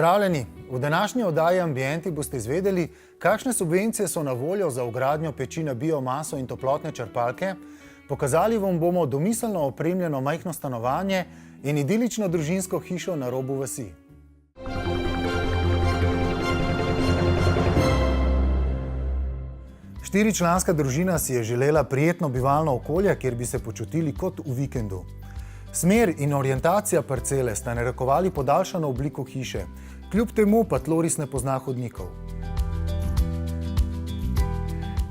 Pozdravljeni! V današnji oddaji Ambienti boste izvedeli, kakšne subvencije so na voljo za vgradnjo peči na biomaso in toplotne črpalke, pokazali vam bomo domiselno opremljeno majhno stanovanje in idilično družinsko hišo na robu vasi. Štiričlanska družina si je želela prijetno bivalno okolje, kjer bi se počutili kot v vikendu. Smer in orientacija parcele sta narekovali podaljšano obliko hiše, kljub temu pa tloris ne pozna hodnikov.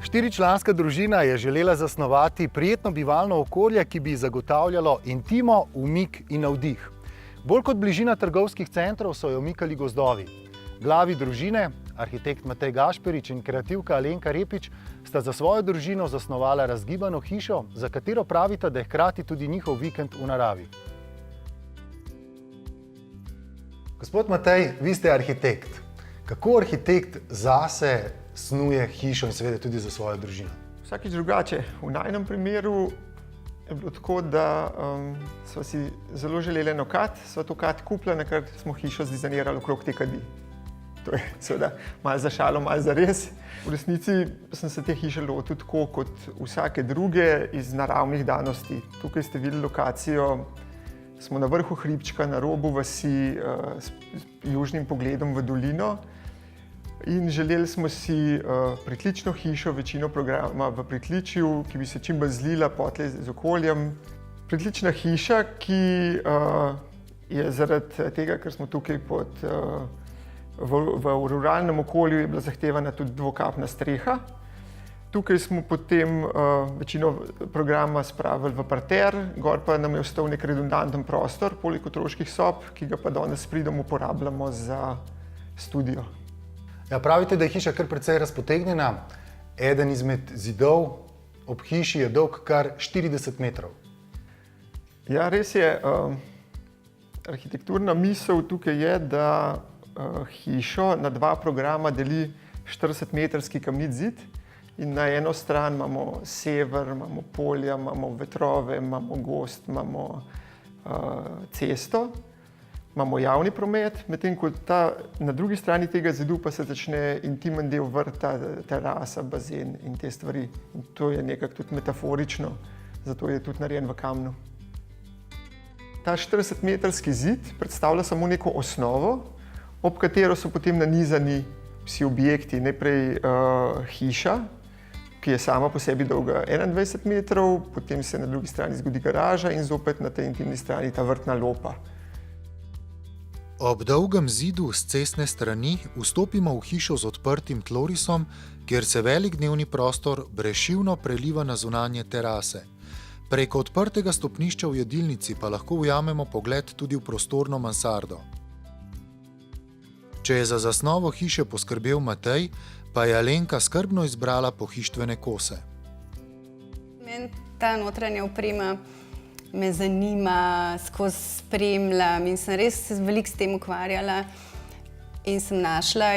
Štiričlanska družina je želela zasnovati prijetno bivalno okolje, ki bi zagotavljalo intimo, umik in navdih. Bolj kot bližina trgovskih centrov so jo umikali gozdovi. Glavi družine, arhitekt Matej Gašperič in kreativka Alenka Repič, sta za svojo družino zasnovala razgibano hišo, za katero pravita, da je hkrati tudi njihov vikend v naravi. Gospod Matej, vi ste arhitekt. Kako arhitekt zase snuje hišo in seveda tudi za svojo družino? Vsakič drugače. V najnem primeru je bilo tako, da sva si zelo želeli eno kad, sva to kad kupila, nakrat smo hišo zdizajnirali okrog te kadi. To je seveda malo za šalo, malo za res. V resnici sem se te hiše lotil tako kot vsake druge iz naravnih danosti. Tukaj ste videli lokacijo, smo na vrhu hribčka, na robu vasi, s južnim pogledom v dolino. In želeli smo si pritlično hišo, večino programa v pritličju, ki bi se čim bolj zlila potlej z okoljem. Pritlična hiša, ki je zaradi tega, ker smo tukaj v ruralnem okolju, je bila zahtevana tudi dvokapna streha. Tukaj smo potem večino programa spravili v parter, gor pa nam je ostal nek redundanten prostor, poleg otroških sob, ki ga pa danes s pridom uporabljamo za studio. Ja, pravite, da je hiša kar precej razpotegnjena. Eden izmed zidov ob hiši je dolg kar 40 metrov. Ja, res je. Arhitekturna misel tukaj je, da hišo na dva programa deli 40-metrski kamnit zid in na eno stran imamo sever, imamo polja, imamo vetrove, imamo gozd, imamo cesto, imamo javni promet, medtem ko na drugi strani tega zidu pa se začne intimen del vrta, terasa, bazen in te stvari. In to je nekako tudi metaforično, zato je tudi narejen v kamnu. Ta 40-metrski zid predstavlja samo neko osnovo, ob katero so potem nanizani vsi objekti. Najprej hiša, ki je sama po sebi dolga 21 metrov, potem se na drugi strani zgodi garaža in zopet na tej intimni strani ta vrtna lopa. Ob dolgem zidu s cestne strani vstopimo v hišo z odprtim tlorisom, kjer se velik dnevni prostor brezšivno preliva na zunanje terase. Preko odprtega stopnišča v jedilnici pa lahko ujamemo pogled tudi v prostorno mansardo. Če je za zasnovo hiše poskrbel Matej, pa je Alenka skrbno izbrala pohištvene kose. Meni ta notranja oprema me zanima, skozi spremljam in sem res veliko s tem ukvarjala in sem našla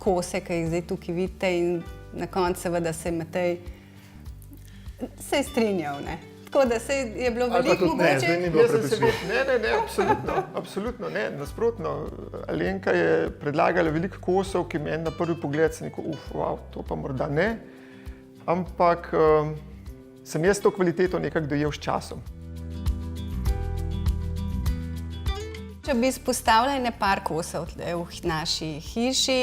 kose, ki jih zdaj tukaj vidite, in na koncu seveda se je Matej se je strinjal, ne. Tako da se je bilo veliko mogoče. Ne, absolutno ne, nasprotno. Alenka je predlagala veliko kosov, ki meni na prvi pogled se neko, wow, to pa morda ne. Ampak sem jaz to kvaliteto nekako dojel s časom. Če bi izpostavljali par kosov v naši hiši,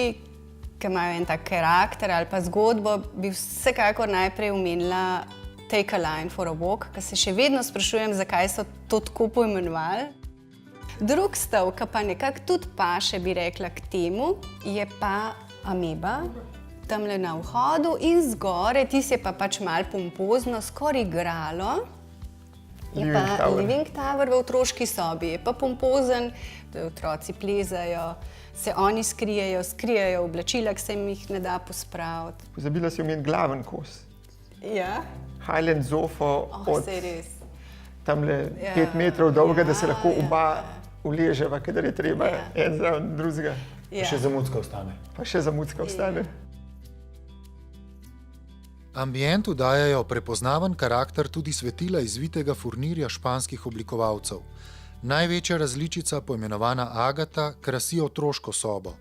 ki imajo en tak karakter ali pa zgodbo, bi vsekakor najprej omenila Take a line for a walk, ki se še vedno sprašujem, zakaj so to tako poimenovali. Drug stav, ki pa nekako tudi paše, bi rekla, k temu, je pa ameba, tamle na vhodu in zgore, tisti je pa pač malo pompozno, skoraj igralo. Je pa Living Tower v otroški sobi, je pa pompozen, da otroci plezajo, se oni skrijejo oblačila, ki se jih ne da pospraviti. Pozabila si omeniti glaven kos. Ja. Highland Zofo od tamle 5 metrov dolga, da se lahko oba uleževa, kadar je treba en zraven drugega. Pa še zamucka ostane. Ambientu dajajo prepoznaven karakter tudi svetila iz vitega furnirja španskih oblikovalcev. Največja različica, poimenovana Agata, krasi otroško sobo.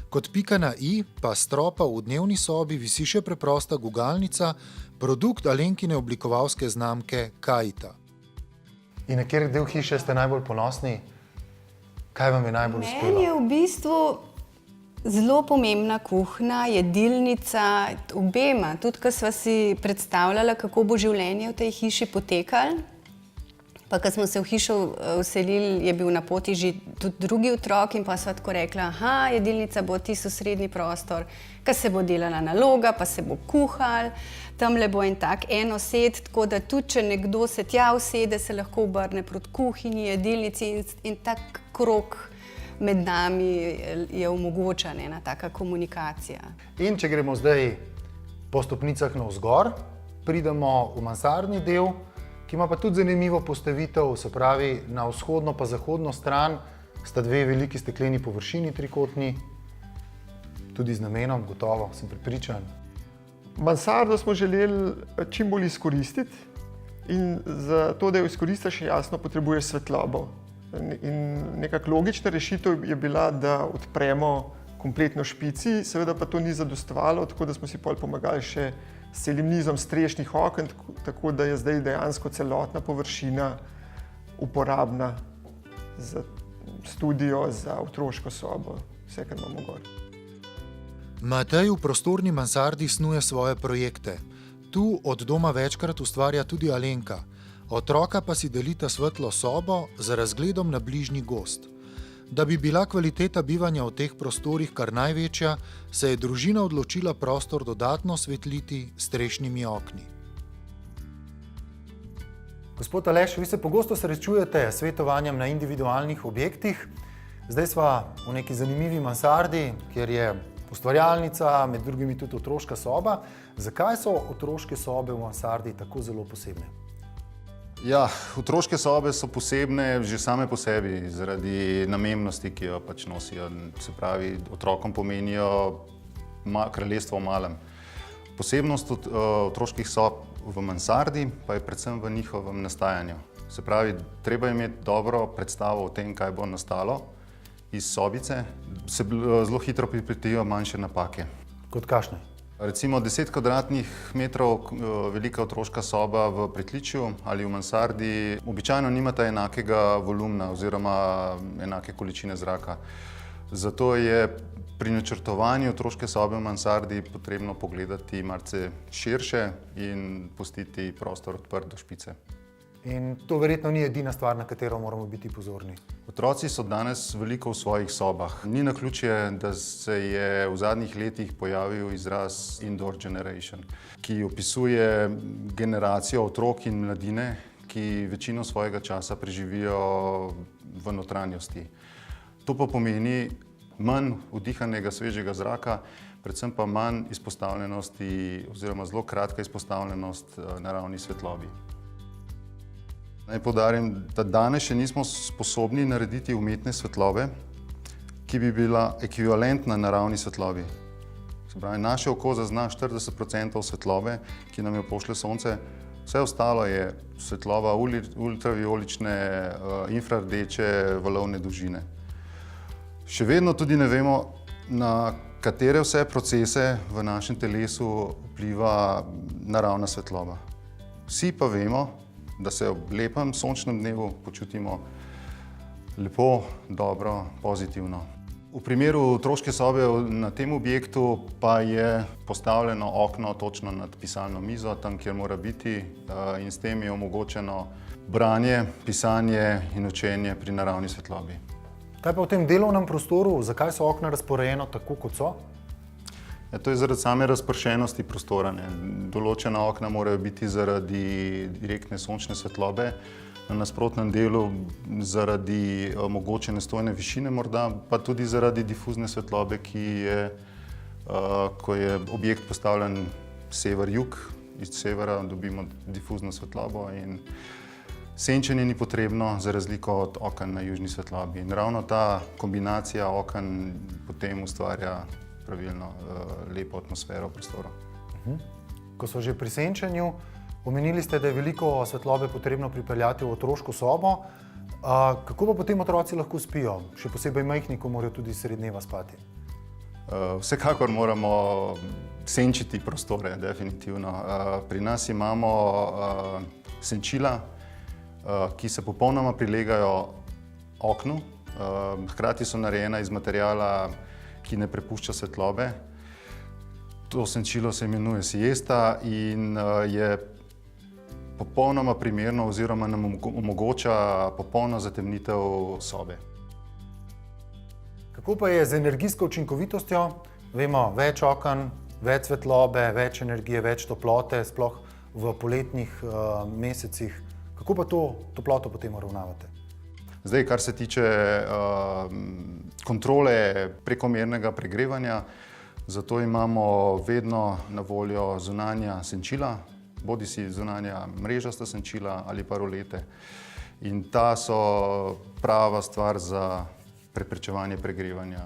Kot pika na i pa s stropa v dnevni sobi visi še preprosta gugalnica, produkt Alenkine oblikovalske znamke Kajita. In na kateri del hiše ste najbolj ponosni? Kaj vam je najbolj uspelo? Meni je v bistvu zelo pomembna kuhinja, jedilnica, obema. Tudi, ko sva si predstavljala, kako bo življenje v tej hiši potekalo, pa ko smo se v hišo vselili, je bil na poti že tudi drugi otrok in pa sva tako rekla, jedilnica bo tisto srednji prostor, ko se bo delala naloga, pa se bo kuhal, tamle bo en tak enosed, tako da tudi, če nekdo se tja usede, se lahko obrne proti kuhinji, jedilnici in tak krog med nami je omogočena ena taka komunikacija. In če gremo zdaj po stopnicah navzgor, pridemo v mansardni del, ki ima pa tudi zanimivo postavitev, se pravi, na vzhodno pa zahodno stran sta dve veliki stekleni površini trikotni, tudi z namenom, gotovo, sem prepričan. Mansardo smo želeli čim bolj izkoristiti in za to, da jo izkoristiš, jasno potrebuješ svetlobo. In nekako logična rešitev je bila, da odpremo kompletno špici, seveda pa to ni zadostovalo, tako da smo si pol pomagali še s celim nizom strešnih oken, tako da je zdaj dejansko celotna površina uporabna za studio, za otroško sobo, vse, kar imamo gor. Matej v prostorni mansardi snuje svoje projekte. Tu od doma večkrat ustvarja tudi Alenka. Otroka pa si delita svetlo sobo z razgledom na bližnji gozd. Da bi bila kvaliteta bivanja v teh prostorih kar največja, se je družina odločila prostor dodatno osvetliti s strešnimi okni. Gospod Aleš, vi se pogosto srečujete s svetovanjem na individualnih objektih. Zdaj sva v neki zanimivi mansardi, kjer je ustvarjalnica, med drugimi tudi otroška soba. Zakaj so otroške sobe v mansardi tako zelo posebne? Ja, otroške sobe so posebne že same po sebi, zaradi namembnosti, ki jo pač nosijo. Se pravi, otrokom pomenijo kraljestvo v malem. Posebnost otroških sob v mansardi pa je predvsem v njihovem nastajanju. Se pravi, treba imeti dobro predstavo o tem, kaj bo nastalo iz sobice, se zelo hitro pripretijo manjše napake. Kot kakšne? Recimo 10 kvadratnih metrov velika otroška soba v pritličju ali v mansardi običajno nimata enakega volumna oziroma enake količine zraka. Zato je pri načrtovanju otroške sobe v mansardi potrebno pogledati malce širše in pustiti prostor odprt do špice. In to verjetno ni edina stvar, na katero moramo biti pozorni. Otroci so danes veliko v svojih sobah. Ni naključje, da se je v zadnjih letih pojavil izraz indoor generation, ki opisuje generacijo otrok in mladine, ki večino svojega časa preživijo v notranjosti. To pa pomeni manj vdihanega svežega zraka, predvsem pa manj izpostavljenosti oziroma zelo kratka izpostavljenost naravni svetlobi. Naj poudarim, da danes še nismo sposobni narediti umetne svetlobe, ki bi bila ekvivalentna naravni svetlobi. Se pravi, naše oko zazna 40% svetlobe, ki nam jo pošlje sonce, vse ostalo je svetloba ultravijolične, infrardeče, valovne dolžine. Še vedno tudi ne vemo, na katere vse procese v našem telesu vpliva naravna svetloba. Vsi pa vemo, da se ob lepem sončnem dnevu počutimo lepo, dobro, pozitivno. V primeru otroške sobe na tem objektu pa je postavljeno okno točno nad pisalno mizo, tam, kjer mora biti, in s tem je omogočeno branje, pisanje in učenje pri naravni svetlobi. Kaj pa v tem delovnem prostoru, zakaj so okna razporejena tako, kot so? Ja, to je zaradi same razpršenosti prostora. Določena okna morajo biti zaradi direktne sončne svetlobe, na nasprotnem delu zaradi omogočene stojne višine morda, pa tudi zaradi difuzne svetlobe, ki je, ko je objekt postavljen sever-jug, iz severa dobimo difuzno svetlobo in senčenje ni potrebno za razliko od oken na južni svetlobi. In ravno ta kombinacija oken potem ustvarja pravilno lepo atmosfero v prostoru. Ko so že pri senčenju, Omenili ste, da je veliko svetlobe potrebno pripeljati v otroško sobo. Kako pa potem otroci lahko spijo? Še posebej majhni, ko morajo tudi sredi dneva spati. Vsekakor moramo senčiti prostore, definitivno. Pri nas imamo senčila, ki se popolnoma prilegajo oknu. Hkrati so narejena iz materiala, ki ne prepušča svetlobe. To senčilo se imenuje siesta in je popolnoma primerno oziroma nam omogoča popolno zatemnitev sobe. Kako pa je z energijsko učinkovitostjo? Vemo, več oken, več svetlobe, več energije, več toplote, sploh v poletnih mesecih. Kako pa to toploto potem uravnavate? Zdaj, kar se tiče kontrole prekomernega pregrevanja, zato imamo vedno na voljo zunanja senčila, bodisi zunanja mrežasta senčila ali pa rolete. In ta so prava stvar za preprečevanje pregrevanja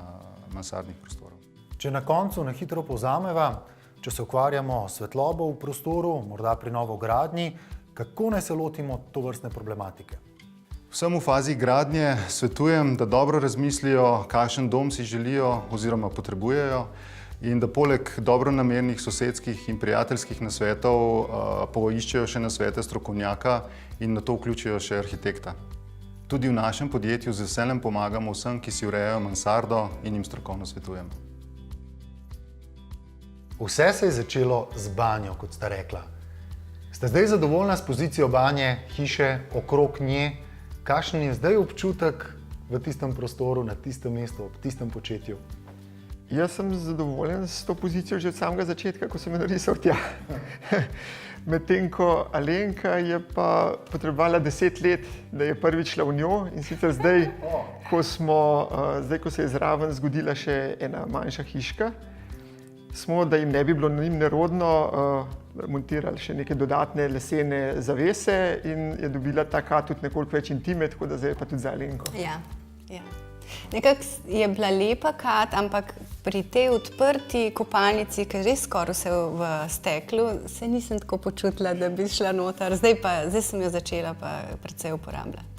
mansardnih prostorov. Če na koncu na hitro povzameva, če se ukvarjamo s svetlobo v prostoru, morda pri novogradnji, kako naj se lotimo tovrstne problematike? Vsem v fazi gradnje svetujem, da dobro razmislijo, kakšen dom si želijo oziroma potrebujejo in da poleg dobronamernih sosedskih in prijateljskih nasvetov poiščejo še nasvete strokovnjaka in na to vključijo še arhitekta. Tudi v našem podjetju z veseljem pomagamo vsem, ki si urejajo mansardo in jim strokovno svetujemo. Vse se je začelo z banjo, kot sta rekla. Ste zdaj zadovoljna s pozicijo banje, hiše, okrog nje? Kakšen je zdaj občutek v tistem prostoru, na tistem mestu, ob tistem početju? Jaz sem zadovoljen s to pozicijo že od samega začetka, ko sem jo narisal tja. Medtem ko Alenka je pa potrebovala 10 let, da je prvič šla v njo in sicer zdaj, ko se je zraven zgodila še ena manjša hiška, smo, da jim ne bi bilo njim nerodno, montirali še neke dodatne lesene zavese in je dobila ta kat tudi nekoliko več intime, tako da zdaj je pa tudi za Alenko. Ja. Nekako je bila lepa kat, ampak pri tej odprti kopalnici, ki je res skoraj vse v steklu, se nisem tako počutila, da bi šla noter. Zdaj sem jo začela pa precej uporabljati.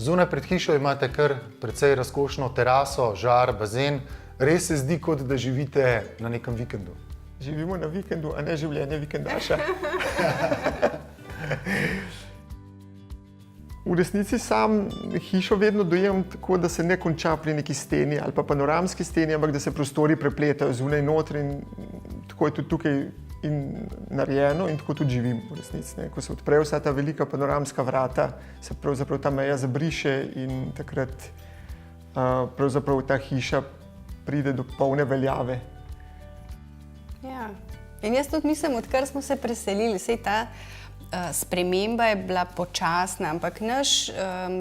Zunaj pred hišo imate kar precej razkošno teraso, žar, bazen. Res se zdi, kot da živite na nekem vikendu. Živimo na vikendu, a ne življenje vikendaša. V resnici sam hišo vedno dojemam tako, da se ne konča pri neki steni ali pa panoramski steni, ampak da se prostori prepletajo zunaj notri in tako je tudi tukaj in narejeno in tako tudi živim v resnici. Ne. Ko se odprejo vsa ta velika panoramska vrata, se pravzaprav ta meja zabriše in takrat pravzaprav ta hiša pride do polne veljave. Ja. In jaz tudi mislim, odkar smo se preselili, saj ta sprememba je bila počasna, ampak naš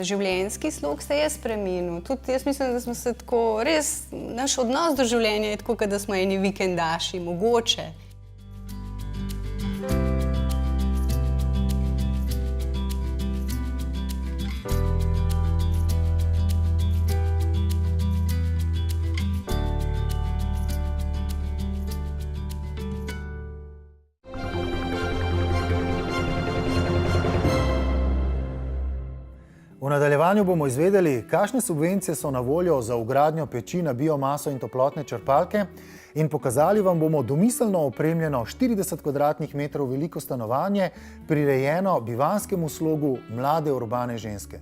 življenjski slog se je spremenil. Tudi jaz mislim, da smo se tako res, naš odnos do življenja je tako, da smo eni vikendaši, mogoče. V nadaljevanju bomo izvedeli, kakšne subvencije so na voljo za vgradnjo peči na biomaso in toplotne črpalke in pokazali vam bomo domiselno opremljeno 40 kvadratnih metrov veliko stanovanje, prirejeno bivanjskemu slogu mlade urbane ženske.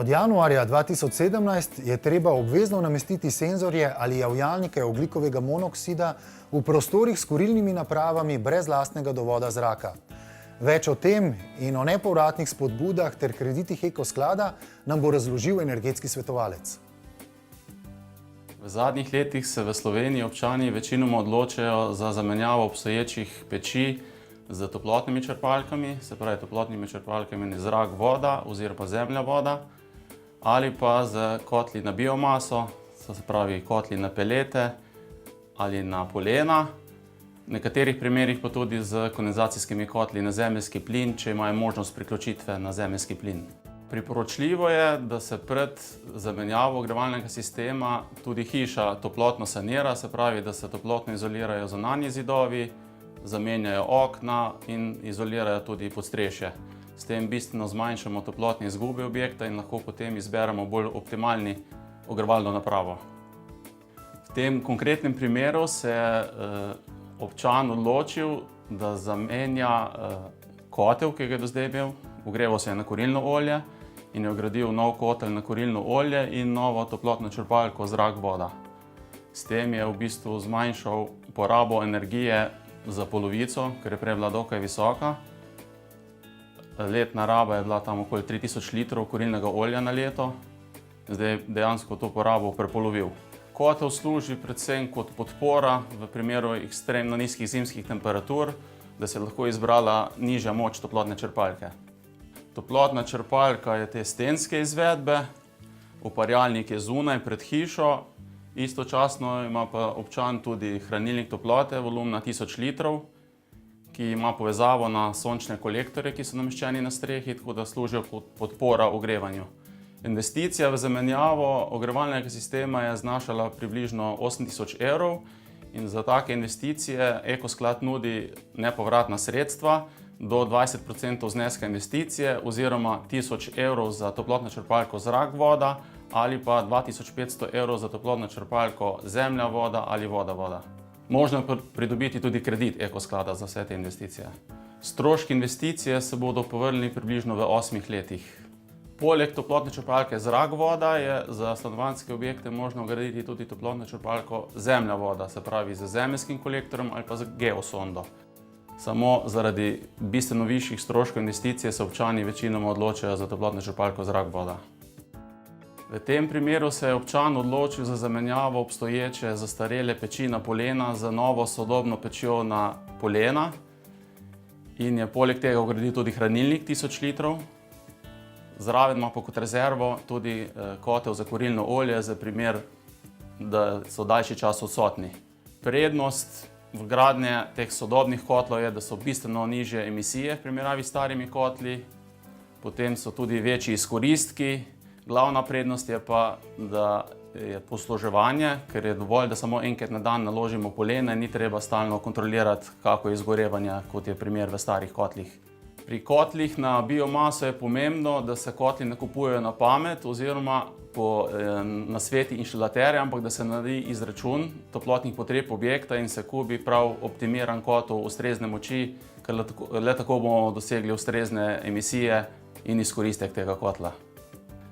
Od januarja 2017 je treba obvezno namestiti senzorje ali javljalnike ogljikovega monoksida v prostorih s kurilnimi napravami brez lastnega dovoda zraka. Več o tem in o nepovratnih spodbudah ter kreditih Ekosklada nam bo razložil energetski svetovalec. V zadnjih letih se v Sloveniji občani večinoma odločajo za zamenjavo obstoječih peči z toplotnimi črpalkami, se pravi toplotnimi črpalkami zrak, voda oziroma zemlja, voda, ali pa z kotli na biomaso, se pravi kotli na pelete ali na polena, V nekaterih primerih pa tudi z kondenzacijskimi kotli na zemeljski plin, če imajo možnost priključitve na zemeljski plin. Priporočljivo je, da se pred zamenjavo ogrevalnega sistema tudi hiša toplotno sanira, se pravi, da se toplotno izolirajo zunanji zidovi, zamenjajo okna in izolirajo tudi podstrešje. S tem bistveno zmanjšamo toplotne izgube objekta in lahko potem izberemo bolj optimalni ogrevalno napravo. V tem konkretnem primeru se je občan odločil, da zamenja kotel, ki ga je do zdaj imel, ogreval se je na kurilno olje in je vgradil nov kotel na kurilno olje in novo toplotno črpalko zrak-voda. S tem je v bistvu zmanjšal porabo energije za polovico, ker je prej bila dokaj visoka. Letna raba je bila tam okoli 3000 litrov kurilnega olja na leto, zdaj dejansko to porabo prepolovil. Kotel služi predvsem kot podpora v primeru ekstremno nizkih zimskih temperatur, da se je lahko izbrala nižja moč toplotne črpalke. Toplotna črpalka je te stenske izvedbe, uparjalnik je zunaj pred hišo, istočasno ima pa občan tudi hranilnik toplote volumna 1000 litrov, ki ima povezavo na sončne kolektorje, ki so nameščeni na strehi, tako da služijo kot podpora ogrevanju. Investicija v zamenjavo ogrevalnega sistema je znašala približno 8000 evrov in za take investicije Ekosklad nudi nepovratna sredstva do 20% zneska investicije oziroma 1000 evrov za toplotno črpalko zrak-voda ali pa 2500 evrov za toplotno črpalko zemlja-voda ali voda-voda. Možno je pridobiti tudi kredit Ekosklada za vse te investicije. Stroški investicije se bodo povrnili približno v 8 letih. Poleg toplotne črpalke zrak-voda je za stanovanjske objekte možno vgraditi tudi toplotno črpalko zemlja-voda, se pravi z zemeljskim kolektorjem ali pa z geosondo. Samo zaradi bistveno višjih stroškov investicije se občani večinoma odločajo za toplotno črpalko zrak-voda. V tem primeru se je občan odločil za zamenjavo obstoječe zastarele peči na polena z novo sodobno pečjo na polena in je poleg tega vgradil tudi hranilnik 1000 litrov. Zraven ima pa kot rezervo tudi kotel za kurilno olje za primer, da so daljši čas odsotni. Prednost vgradnje teh sodobnih kotlov je, da so bistveno nižje emisije v primerjavi s starimi kotli, potem so tudi večji izkoristki. Glavna prednost je pa, da je posluževanje, ker je dovolj, da samo enkrat na dan naložimo polena in ni treba stalno kontrolirati, kako je izgorevanje, kot je primer v starih kotlih. Pri kotlih na biomaso je pomembno, da se kotli ne kupujejo na pamet oziroma po nasveti inštalaterja, ampak da se naredi izračun toplotnih potreb objekta in se kupi prav optimiran kotel ustrezne moči, ker le tako bomo dosegli ustrezne emisije in izkoristek tega kotla.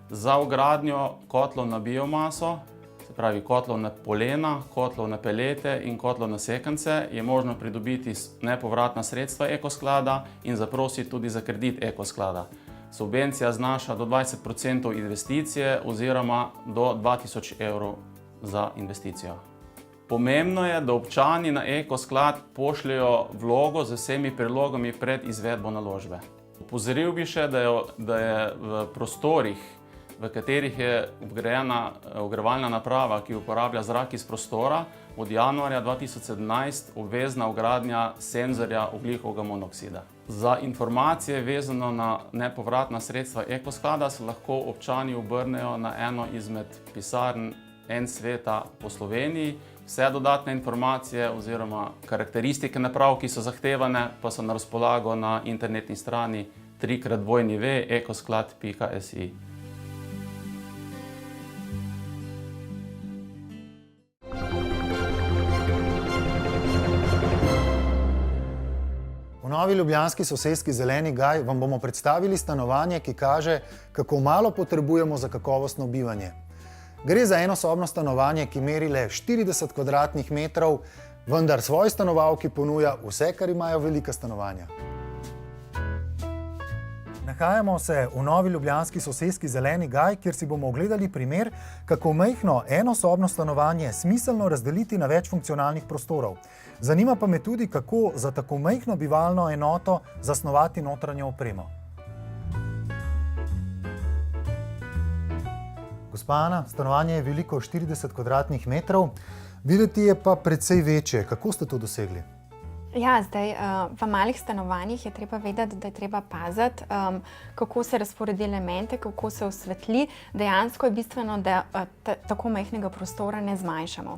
Za vgradnjo kotlov na biomaso, se pravi kotlov na polena, kotlov na pelete in kotlov na sekance, je možno pridobiti nepovratna sredstva Ekosklada in zaprositi tudi za kredit Ekosklada. Subvencija znaša do 20% investicije oziroma do 2000 evrov za investicijo. Pomembno je, da občani na Ekosklad pošljejo vlogo z vsemi prilogami pred izvedbo naložbe. Opozoril bi še, da je v prostorih, v katerih je vgrajena ogrevalna naprava, ki uporablja zrak iz prostora, od januarja 2017 obvezna vgradnja senzorja ogljikovega monoksida. Za informacije vezano na nepovratna sredstva Ekosklada se lahko občani obrnejo na eno izmed pisarn En-sveta po Sloveniji. Vse dodatne informacije oziroma karakteristike naprav, ki so zahtevane, pa so na razpolago na internetni strani www.ekosklad.si. V novi ljubljanski soseski Zeleni gaj vam bomo predstavili stanovanje, ki kaže, kako malo potrebujemo za kakovostno bivanje. Gre za enosobno stanovanje, ki meri le 40 kvadratnih metrov, vendar svoji stanovalki ponuja vse, kar imajo velika stanovanja. Nahajamo se v novi ljubljanski soseski Zeleni gaj, kjer si bomo ogledali primer, kako majhno enosobno stanovanje smiselno razdeliti na več funkcionalnih prostorov. Zanima pa me tudi, kako za tako majhno bivalno enoto zasnovati notranjo opremo. Gospa Ana, stanovanje je veliko 40 kvadratnih metrov, videti je pa precej večje. Kako ste to dosegli? Ja, zdaj v malih stanovanjih je treba vedeti, da je treba paziti, kako se razporedi elemente, kako se osvetli. Dejansko je bistveno, da tako majhnega prostora ne zmanjšamo.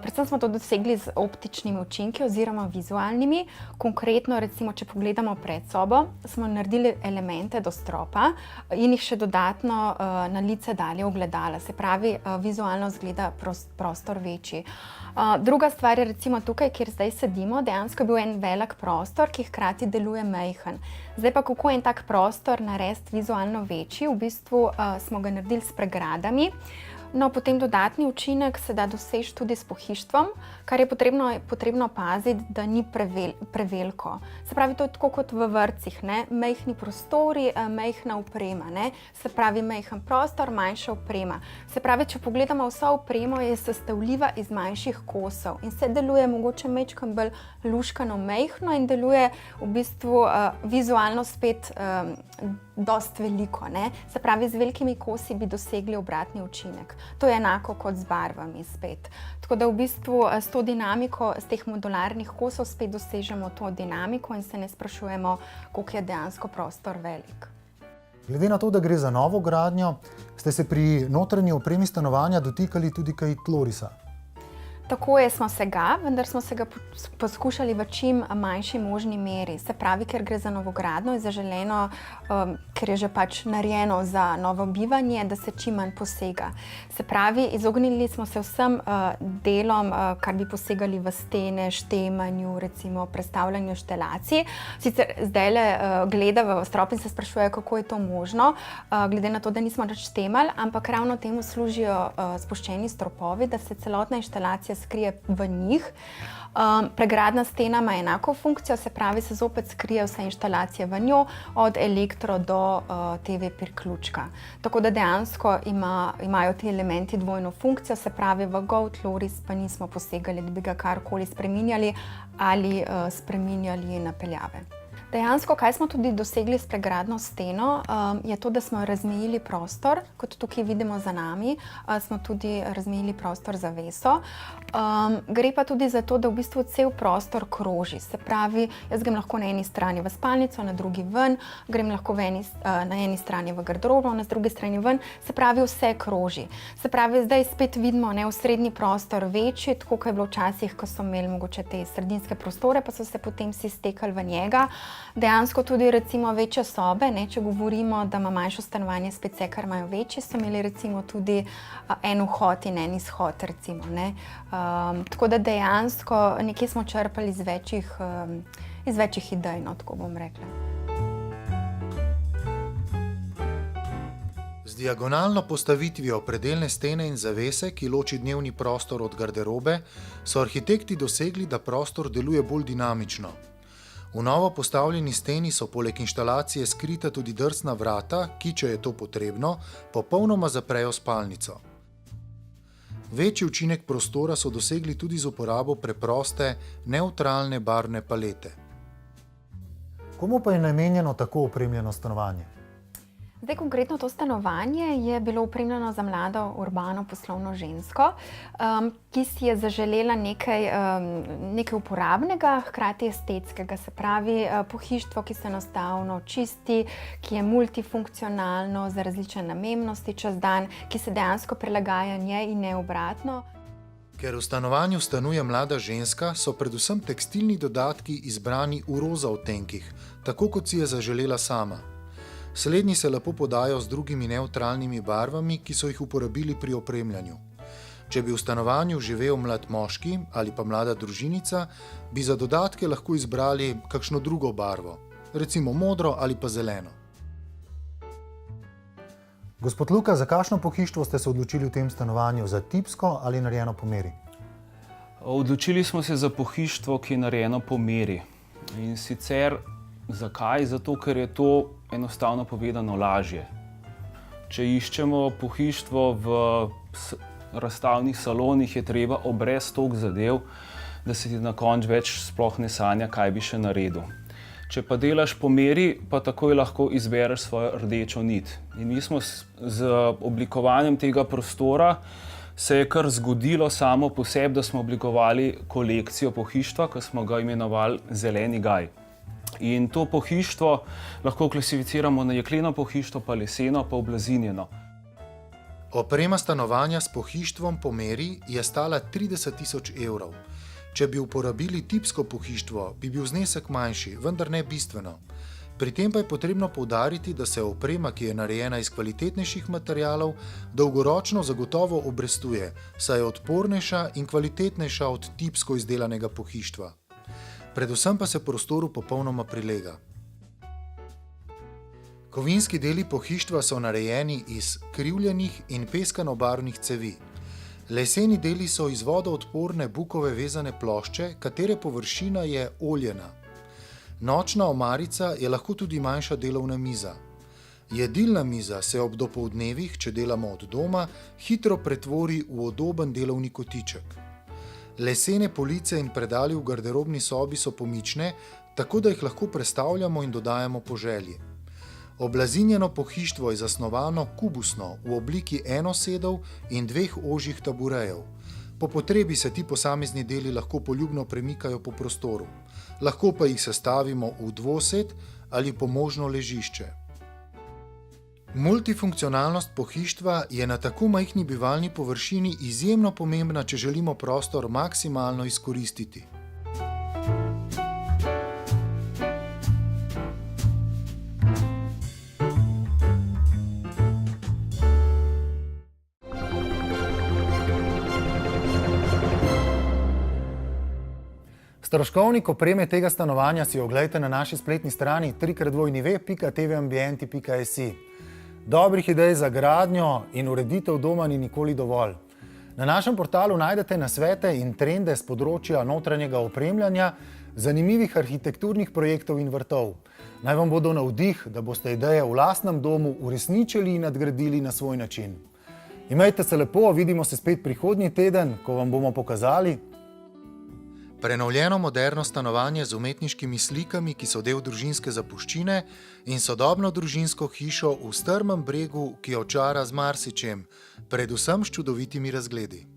Predvsem smo to dosegli z optičnimi učinki oziroma vizualnimi. Konkretno, recimo, če pogledamo pred sobo, smo naredili elemente do stropa in jih še dodatno na lice dali ogledala. Se pravi, vizualno izgleda prostor večji. Druga stvar je recimo tukaj, kjer zdaj sedimo, dejansko je bil en velik prostor, ki hkrati deluje majhen. Zdaj pa kako en tak prostor narediti vizualno večji, v bistvu smo ga naredili s pregradami. No, potem dodatni učinek se da doseči tudi s pohištvom, kar je potrebno paziti, da ni preveliko. Se pravi, to je tako kot v vrtcih, ne? Majhni prostori, majhna oprema, ne? Se pravi, majhen prostor, manjša oprema. Se pravi, če pogledamo vso opremo, je sestavljiva iz manjših kosov in se deluje mogoče majčkeno bolj luškano majhno in deluje v bistvu vizualno spet dost veliko, ne? Se pravi, z velikimi kosi bi dosegli obratni učinek. To je enako kot z barvami spet. Tako da v bistvu s to dinamiko, z teh modularnih kosov spet dosežemo to dinamiko in se ne sprašujemo, koliko je dejansko prostor velik. Glede na to, da gre za novo gradnjo, ste se pri notranji opremi stanovanja dotikali tudi kaj tlorisa. Tako je, smo se ga, vendar smo se ga poskušali v čim manjši možni meri. Se pravi, ker gre za novogradnjo in zaželeno, ker je že pač narejeno za novo bivanje, da se čim manj posega. Se pravi, izognili smo se vsem delom, kar bi posegali v stene, štemanju, recimo prestavljanju inštalacij. Sicer zdajle gleda v strop in se sprašuje, kako je to možno, glede na to, da nismo nič štemali, ampak ravno temu služijo spuščeni stropovi, da se celotna inštalacija skrije v njih. Pregradna stena ima enako funkcijo, se pravi, se zopet skrije vse inštalacije v njo, od elektro do TV priključka. Tako da dejansko imajo ti elementi dvojno funkcijo, se pravi, v gol tloris pa nismo posegali, da bi ga karkoli spreminjali ali spreminjali napeljave. Dejansko, kaj smo tudi dosegli s pregradno steno, je to, da smo razmejili prostor, kot tukaj vidimo za nami, smo tudi razmejili prostor za zaveso. Gre pa tudi za to, da v bistvu cel prostor kroži. Se pravi, jaz grem lahko na eni strani v spalnico, na drugi ven, grem lahko na eni strani v garderobo, na drugi strani ven, se pravi, vse kroži. Se pravi, zdaj spet vidimo osrednji prostor večji, tako kot je bilo včasih, ko so imeli mogoče te sredinske prostore, pa so se potem vsi stekali v njega. Dejansko tudi recimo večje sobe, ne, če govorimo, da ima manjšo stanovanje spet vse, kar imajo večje, so imeli recimo tudi en vhod in en izhod, recimo, ne. Tako da dejansko nekje smo črpali iz večjih idej, no, tako bom rekla. Z diagonalno postavitvijo predelne stene in zavese, ki loči dnevni prostor od garderobe, so arhitekti dosegli, da prostor deluje bolj dinamično. V novo postavljeni steni so poleg inštalacije skrita tudi drsna vrata, ki, če je to potrebno, popolnoma zaprejo spalnico. Večji učinek prostora so dosegli tudi z uporabo preproste, nevtralne barvne palete. Komu pa je namenjeno tako opremljeno stanovanje? Zdaj, konkretno to stanovanje je bilo opremljeno za mlado urbano poslovno žensko, ki si je zaželela nekaj uporabnega, hkrati estetskega, se pravi pohištvo, ki se enostavno čisti, ki je multifunkcionalno za različne namembnosti čez dan, ki se dejansko prilagaja njej in ne obratno. Ker v stanovanju stanuje mlada ženska, so predvsem tekstilni dodatki izbrani v roza odtenkih, tako kot si je zaželela sama. Slednji se lepo podajo z drugimi nevtralnimi barvami, ki so jih uporabili pri opremljanju. Če bi v stanovanju živel mlad moški ali pa mlada družinica, bi za dodatke lahko izbrali kakšno drugo barvo, recimo modro ali pa zeleno. Gospod Luka, za kakšno pohištvo ste se odločili v tem stanovanju? Za tipsko ali narejeno po meri? Odločili smo se za pohištvo, ki je narejeno po meri. In sicer zakaj? Zato, ker je to enostavno povedano lažje. Če iščemo pohištvo v razstavnih salonih, je treba obrez toliko zadev, da se ti na koncu več sploh ne sanja, kaj bi še naredil. Če pa delaš po meri, pa takoj lahko izbereš svojo rdečo nit. In mi smo z oblikovanjem tega prostora se je kar zgodilo samo po sebi, da smo oblikovali kolekcijo pohištva, ki smo ga imenovali Zeleni gaj. In to pohištvo lahko klasificiramo na jekleno pohištvo, pa leseno, pa oblazinjeno. Oprema stanovanja s pohištvom po meri je stala 30 000 evrov. Če bi uporabili tipsko pohištvo, bi bil znesek manjši, vendar ne bistveno. Pri tem pa je potrebno poudariti, da se oprema, ki je narejena iz kvalitetnejših materialov, dolgoročno zagotovo obrestuje, saj je odpornejša in kvalitetnejša od tipsko izdelanega pohištva. Predvsem pa se prostoru popolnoma prilega. Kovinski deli pohištva so narejeni iz krivljenih in peskanobarvnih cevi. Leseni deli so iz vodoodporne bukove vezane plošče, katere površina je oljena. Nočna omarica je lahko tudi manjša delovna miza. Jedilna miza se ob dopoldnevih, če delamo od doma, hitro pretvori v udoben delovni kotiček. Lesene police in predali v garderobni sobi so pomične, tako da jih lahko prestavljamo in dodajamo po želji. Oblazinjeno pohištvo je zasnovano kubusno v obliki enosedov in 2 ožjih taburejev. Po potrebi se ti posamezni deli lahko poljubno premikajo po prostoru. Lahko pa jih sestavimo v dvosed ali pomožno ležišče. Multifunkcionalnost pohištva je na tako majhni bivalni površini izjemno pomembna, če želimo prostor maksimalno izkoristiti. Stroškovnik opreme tega stanovanja si oglejte na naši spletni strani www.tvambienti.si. Dobrih idej za gradnjo in ureditev doma ni nikoli dovolj. Na našem portalu najdete nasvete in trende z področja notranjega opremljanja, zanimivih arhitekturnih projektov in vrtov. Naj vam bodo navdih, da boste ideje v lastnem domu uresničili in nadgradili na svoj način. Imejte se lepo, vidimo se spet prihodnji teden, ko vam bomo pokazali prenovljeno moderno stanovanje z umetniškimi slikami, ki so del družinske zapuščine, in sodobno družinsko hišo v strmem bregu, ki očara z marsičem, predvsem s čudovitimi razgledi.